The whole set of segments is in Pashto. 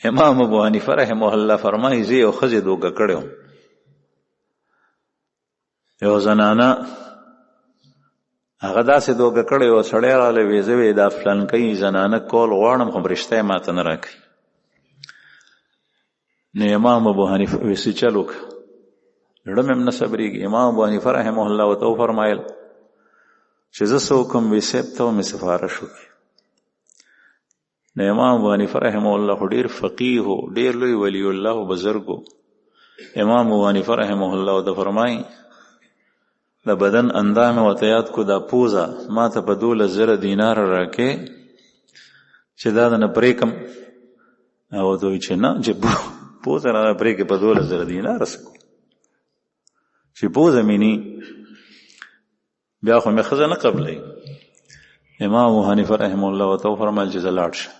امام ابو حنیفه رحمه الله فرمایي زه یو ښځې دوکه کړی وم، یو زنانه هغه داسې دوکه کړی و، سړی راغلی وی زه وی دا فلانکۍ زنانه کول غواړم خو رشته یې ماته نه راکوي. نو امام ابو حنیفه وی څه چل وکړه، زړه مې هم نه صبرېږي. امام ابو حنیفه رحمه الله ورته وفرمایل چې زه څه وکړم؟ وی صاحب ته مې سفارش وکړي. نو امام ابو حنیفه رحمه الله خو ډېر فقیه و، ډېر لوی ولی الله و، بزرګ و. امام ابو حنیفه رحمه الله ورته فرمایي د بدن اندام ورته یاد کو، دا پوزه ما ته په 12,000 دینار راکې چې دا نه پرېکم. او ورته وایي چې نه، چې پوزه را پرېکې په 12,000 دینار څه کو، چې پوزه مې نی بیا خو مې ښځه نه قبلوي. امام ابو حنیفه رحمه الله ورته وفرمایل چې زه لاړ شه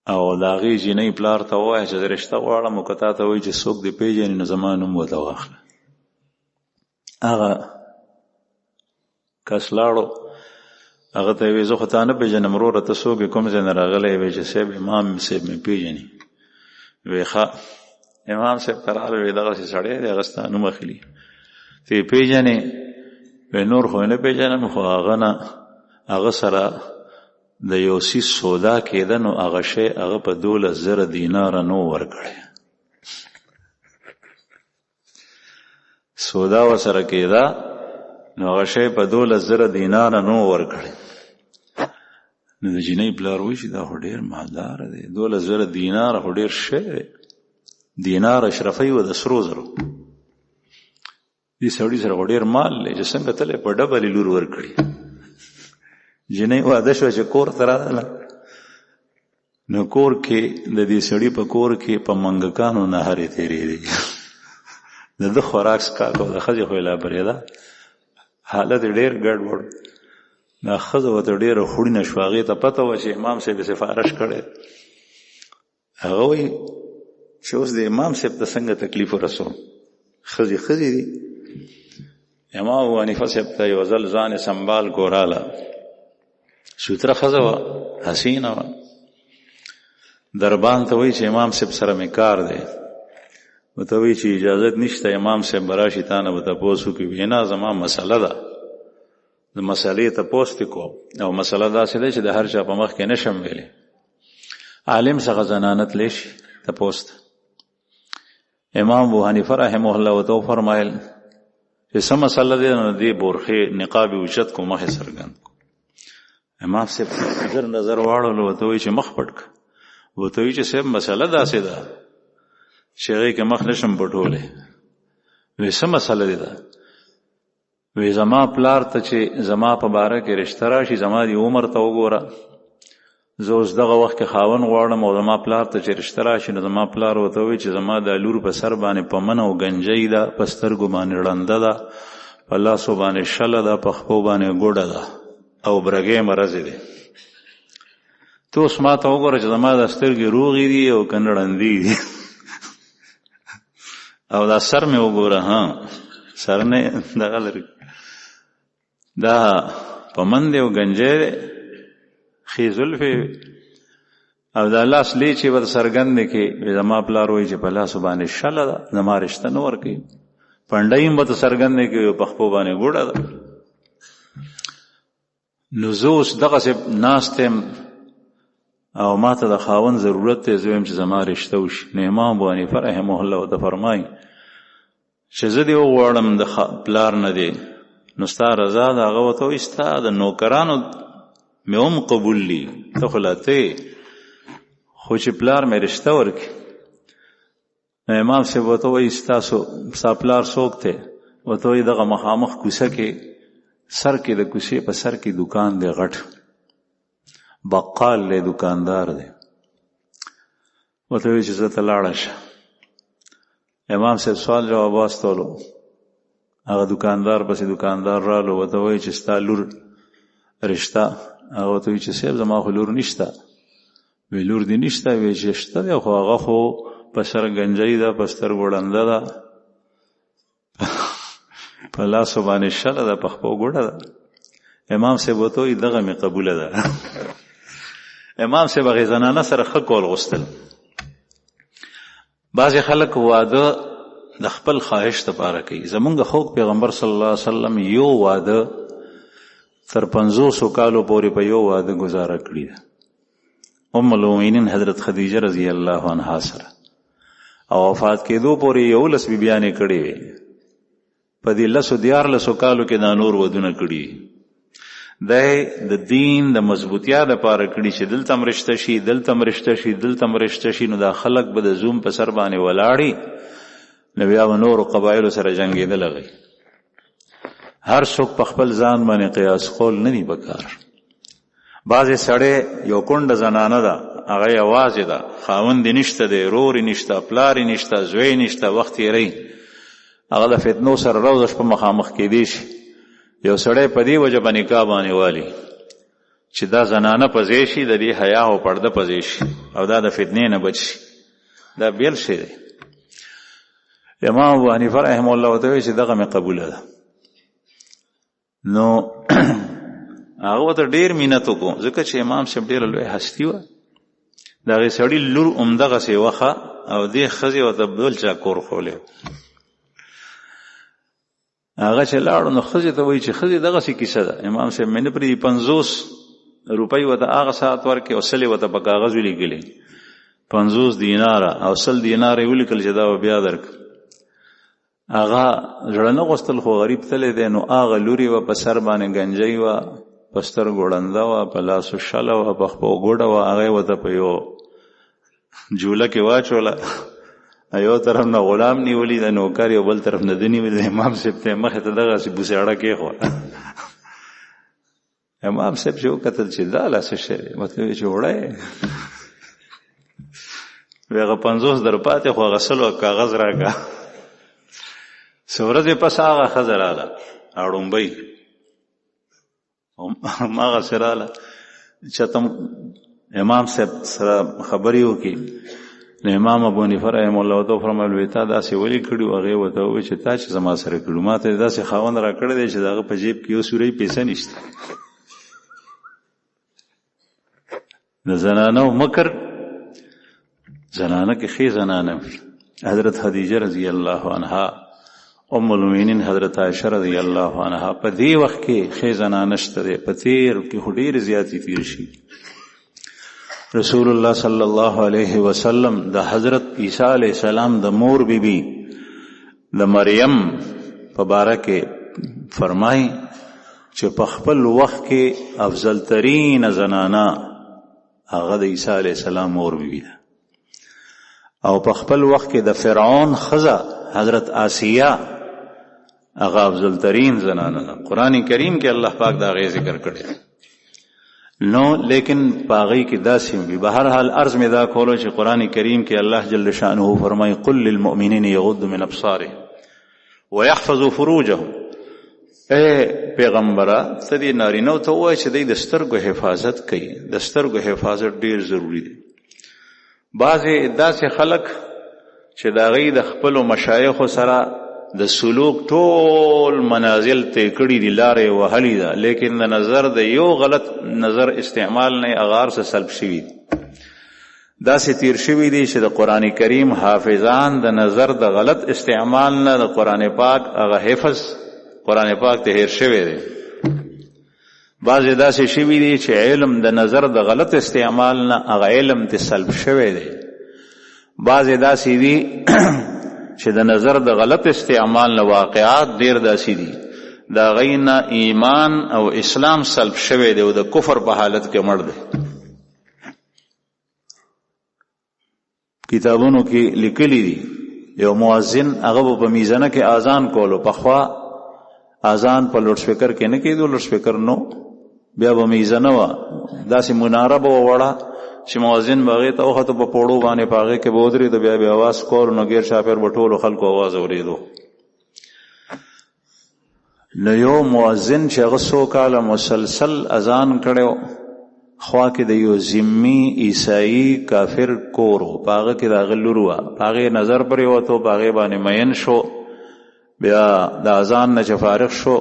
او د هغې جینۍ پلار ته ووایه چې زه رشته غواړم، او که تا ته وایي چې څوک دې پېژني نو زما نوم ورته واخله. هغه کس لاړو، هغه ته وی زه خو تا نه پېژنم وروره، ته څوک یې، کوم ځای نه راغلی؟ وی چې صاحب امام صاحب مې پېژني. وی ښه، امام صاحب ته راغلی، وی دغسې سړی دی، هغه ستا نوم اخلي، ته یې پېژنې؟ وی نور خو یې نه پېژنم، خو هغه سره د یو څیز سودا کېده، نو هغه شی هغه په 12,000 دیناره نو ورکړی، سودا ورسره کېده نو هغه شی په 12,000 دیناره نو ورکړی. نو د جینۍ پلار وایي چې دا خو ډېر مالدار دی، 12,000 دیناره خو ډېر شی دی، دینار اشرفی و د سرو زرو، دې سړي سره خو ډېر مال دی چې څنګه تللی په ډبلې لور ورکړي. جینۍ واده شوه چې کور ته راغله، نو کور کې د دې سړي په کور کې په منګکانو نهرې تېرېدې، د ده خوراک څښاک او د ښځې خو یې لا برېده، حالت یې ډېر ګډوډ. دا ښځه ورته ډېره خوړینه شوه، هغې ته پته وه چې امام صاحب یې سفارش کړی. هغه وایي چې اوس د امام صاحب ته څنګه تکلیف ورسوم، ښځې دي. امام ابو حنیفه صاحب ته یو ځل ځان یې سنبال کو راله، سوتره ښځه وه، حسینه وه. دربان ته وایي چې امام صاحب سره مې کار دی. ورته وایي چې اجازت نشته، امام صاحب به راشي تا نه به تپوس وکړي. وایي نه، زما مسله ده، د مسلې تپوس دې کوم، او مسله داسې ده چې د هر چا په مخ کې نشم ویلی، عالم څخه زنانه تلی شي تپوس ته. امام ابو حنیفه رحمه الله ورته وفرمایل چې څه مسله دی؟ نو دې بورخې نقاب یې اوچت کو، مخ یې څرګند کو. امام صاحب نظر واړولو، ورته وایي چې مخ پټ کړه. ورته وایي چې صاحب مسله داسې ده چې هغې کې مخ نشم پټولی. وایي څه مسله دی ده؟ وی زما پلار ته چې زما په باره کې رشته راشي، زما دی عمر ته وګوره، زه اوس دغه وخت کې خاوند غواړم، او زما پلار ته چې رشته راشي نو زما پلار ورته وایي چې زما د لور په سر باندې پمن او گنجۍ ده، په سترګو باندې ړنده ده، په لاسو باندې شله ده، په خپو باندې ګوډه ده، او برګې مرضې دی. ته اوس ما ته وګوره چې زما د سترګې روغې دي او که نه ړندې دي، او دا سر مې وګوره، ها سر نه دغه لري، دا پمن دی او گنجۍ دی، ښې زلفې، او دا لاس لیچې به څرګندې کې. زما پلار وایي چې په لاسو باندې شله ده، زما رشته نه ورکوي. پنډۍ هم به ته څرګندې کې، په خپو باندې ګوډه ده. نو زه اوس دغسې ناست یم او ما ته د خاوند ضرورت دی، زه وایم چې زما رشته وشي. نو امام ابو حنیفه رحمه الله ورته فرمایي چې زه دې وغواړم د پلار نه دی، نو ستا رضا ده؟ هغه ورته وایي ستا د نوکرانو مې هم قبول دي، ته خو لا ته خو چې پلار مې رشته ورکړي. نو امام صاحب ورته وایي ستا پلار څوک دی؟ ورته وایي دغه مخامخ کوڅه کې سر کې د کوڅې په سر کې دکان دی، غټ بقال دی، دکاندار دی. ورته وایي چې زه ته لاړه شه. امام صاحب سوال جواب واستولو، هغه دکاندار پسې دکاندار رالو، ورته وایي چې ستا لور رشته؟ هغه ورته وایي چې صاحب زما خو لور نشته. وی لور دې نشته؟ وی چې شته دی، خو هغه خو په سر گنجۍ ده، په سترګو ړنده ده، په لاسو باندې شله ده، په خپو ګوډه ده. امام صاحب ورته وایي دغه مې قبوله ده. امام صاحب هغې زنانه سره ښه کول غوښتل. بعضې خلک واده د خپل خواهش دپاره کوي. زمونږ خوږ پیغمبر صلی الله علیه وسلم یو واده تر 500 کالو پورې په یو واده گزاره کړي ده. ام المؤمنین حضرت خدیجه رضی الله عنها سره او وفات کېدو پورې 11 بیبیانې کړې وې. په دې 14 کالو کې دا نور ودونه کړي. د دین د مضبوطیا دپاره کړي چې دلته هم رشته شي دلته هم رشته شي دلته هم رشته شي. نو دا خلک به د زوم په سر باندې ولاړي، نو بیا به نورو قبایلو سره جنګېدل هغوی. هر څوک په خپل ځان باندې قیاس کول نه دي پکار. بعضې سړی یو کونډه زنانه ده، هغه یوازې ده، خاوند یې نشته دی، رور یې نشته، پلار یې نشته، زوی یې نشته، وخت تېروي. هغه د فتنو سره روزه شپه مخامخ کېدی شي. یو سړی په دې وجه په نکاح باندې والي چې دا زنانه په ځای شي، د دې حیا او پرده په ځای شي او دا د فتنې نه بچ شي. دا بیل شی دی. امام ابو حنیفه رحمه الله ورته وایي چې دغه مې قبوله ده. نو هغه ورته ډېر مینت وکړو ځکه چې امام صاحب ډېره لوی هستي وه. د هغې سړي لور همدغسې وخه او دې ښځې ورته بل چا کور خولی. هغه چې لاړو نو ښځې ته وایي چې ښځې دغسې کیسه ده. امام صاحب مې نه پرېږدي 50 روپۍ ورته هغه ساعت ورکړې او 100 ورته په کاغذ ولیکلې، 50 دیناره او 100 دیناره یې ولیکل چې دا به بیا درک. هغه زړه نه غوښتل خو غریب تللی دی. نو هغه لور یې وه په سر باندې ګنجۍ وه، په سترګو ړنده وه، په لاسو شله وه، په خپو ګوډه وه. هغه یې ورته په یو جوله کې واچوله. یو طرف نه غلام نیولی د نوکر، یو بل طرف نه د نیولي. امام صاحب ته مخې ته دغسې بوسېړه کېښوه. امام صاحب چې وکتل چې دا لا څه شی دی، ورته ویې چې وړه یې. وی هغه 50 در پاتې خو هغه 100 کاغذ راکړه. څه ورځې پس هغه ښځه راغله اړومبۍ هماغسې راغله. چاته امام صاحب سره خبرې وکړي. نو امام ابو حنیفه رحمه الله ورته وفرمایل وی تا داسې ولې کړي وو؟ هغې ورته وویل چې تا چې زما سره کړي، ما ته داسې خاوند را کړی دی چې د هغه په جیب کې یو سوری پیسه نشته. د زنانو مکر، زنانه کې ښې زنانه وي. حضرت خدیجه رضی الله عنها، ام المؤمنین حضرت عائشه رضی الله عنها، په دې وخت کې ښې زنانه شته دی. په تیر کې خو ډېرې زیاتې تیر شي. رسول الله صلی الله علیه وسلم د حضرت عیسی علیه السلام د مور بیبي د مریم په باره کې فرمایي چې په خپل وخت کې افضل ترین زنانه هغه د عیسی علیه السلام مور بیبي ده. او په خپل وخت کې د فرعون ښځه حضرت آسیه هغه افضل ترین زنانه ده. قرآن کریم کې الله پاک دا غي ذکر کړی. نو لیکن پاغی کی داسیم بھی. بہرحال عرض میں دا کھولو چې قرآن کریم کې الله جل شانه فرمائی قل للمؤمنین یغضوا من ابصارهم ويحفظوا فروجهم. اے پیغمبره ته دې نارینو ته وایي چې دوی د سترګو حفاظت کوي. د سترګو حفاظت ډیر ضروری دی. بعضې داسې خلک چې د هغوی د خپلو مشایخو سره د سلوک ټول منازل طی کړي دي، لارې وهلې ده، لیکن د نظر د یو غلط نظر استعمال نه اغار سره سلب شوي دي. داسې تیر شوي دي چې د قرآن کریم حافظان د نظر د غلط استعمال نه د قرآن پاک هغه حفظ قرآن پاک ته هیر شوی دی. بعضې داسې شوي دي چې علم د نظر د غلط استعمال نه هغه علم ته سلب شوی دی. بعضې داسې دي چې د نظر د غلط استعمال نه واقعات ډیر داسې دي د هغوی نه ایمان او اسلام سلب شوی دی او د کفر په حالت کې مړ دی. کتابونو کې لیکلی دي یو مؤذن هغه په میزانه کې اذان کولو. پخوا اذان په لوډ سپیکر کې نه کېدو، لوډ سپیکر نو، بیا به میزانه وه داسې مناره به وړه چې مؤذن به هغې ته وخته په پوړو باندې په هغې کې به ودرېدو، بیا به اواز کول نو ګیر شاپیر به ټولو خلکو اواز اورېدو. نو یو مؤذن چې هغه 100 کاله مسلسل اذان کړی، خوا کې د یو ذمي عیسائی کافر کور و، په هغه کې د هغه لور وه، په هغې نظر پرېوتو، په هغې باندې مین شو. بیا د اذان نه چې فارغ شو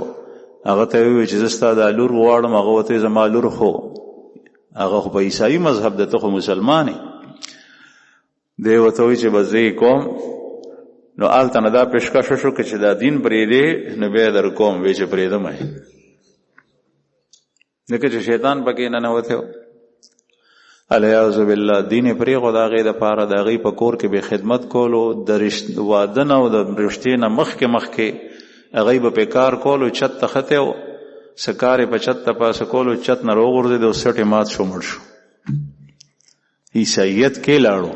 هغه ته وویل چې زه ستا دا لور غواړم. هغه ورته زما لور خو هغه خو په عیسائی مذهب د ته خو مسلمانې دی ورته وایي چې بس زه کوم. نو هلته نه دا پیشکش شو که چې دا دین پرېږدې نو بیا در کوم. وی چې پرېږدم ځکه چې شیطان پکې ننوتی و. الیاذ بالله دین پرېښود د هغې دپاره د هغې په کور کې به خدمت کولو د واده نه او د رشتې نه مخکې هغې به پې کار کولو. چت ته ختی و څه کار یې په چت ته پاسه کولو. چت نه راوغورځېد او سټ یې مات شو مړ شو. عیسایت کې لاړو.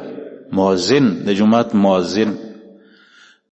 مؤذن د جومات مؤذن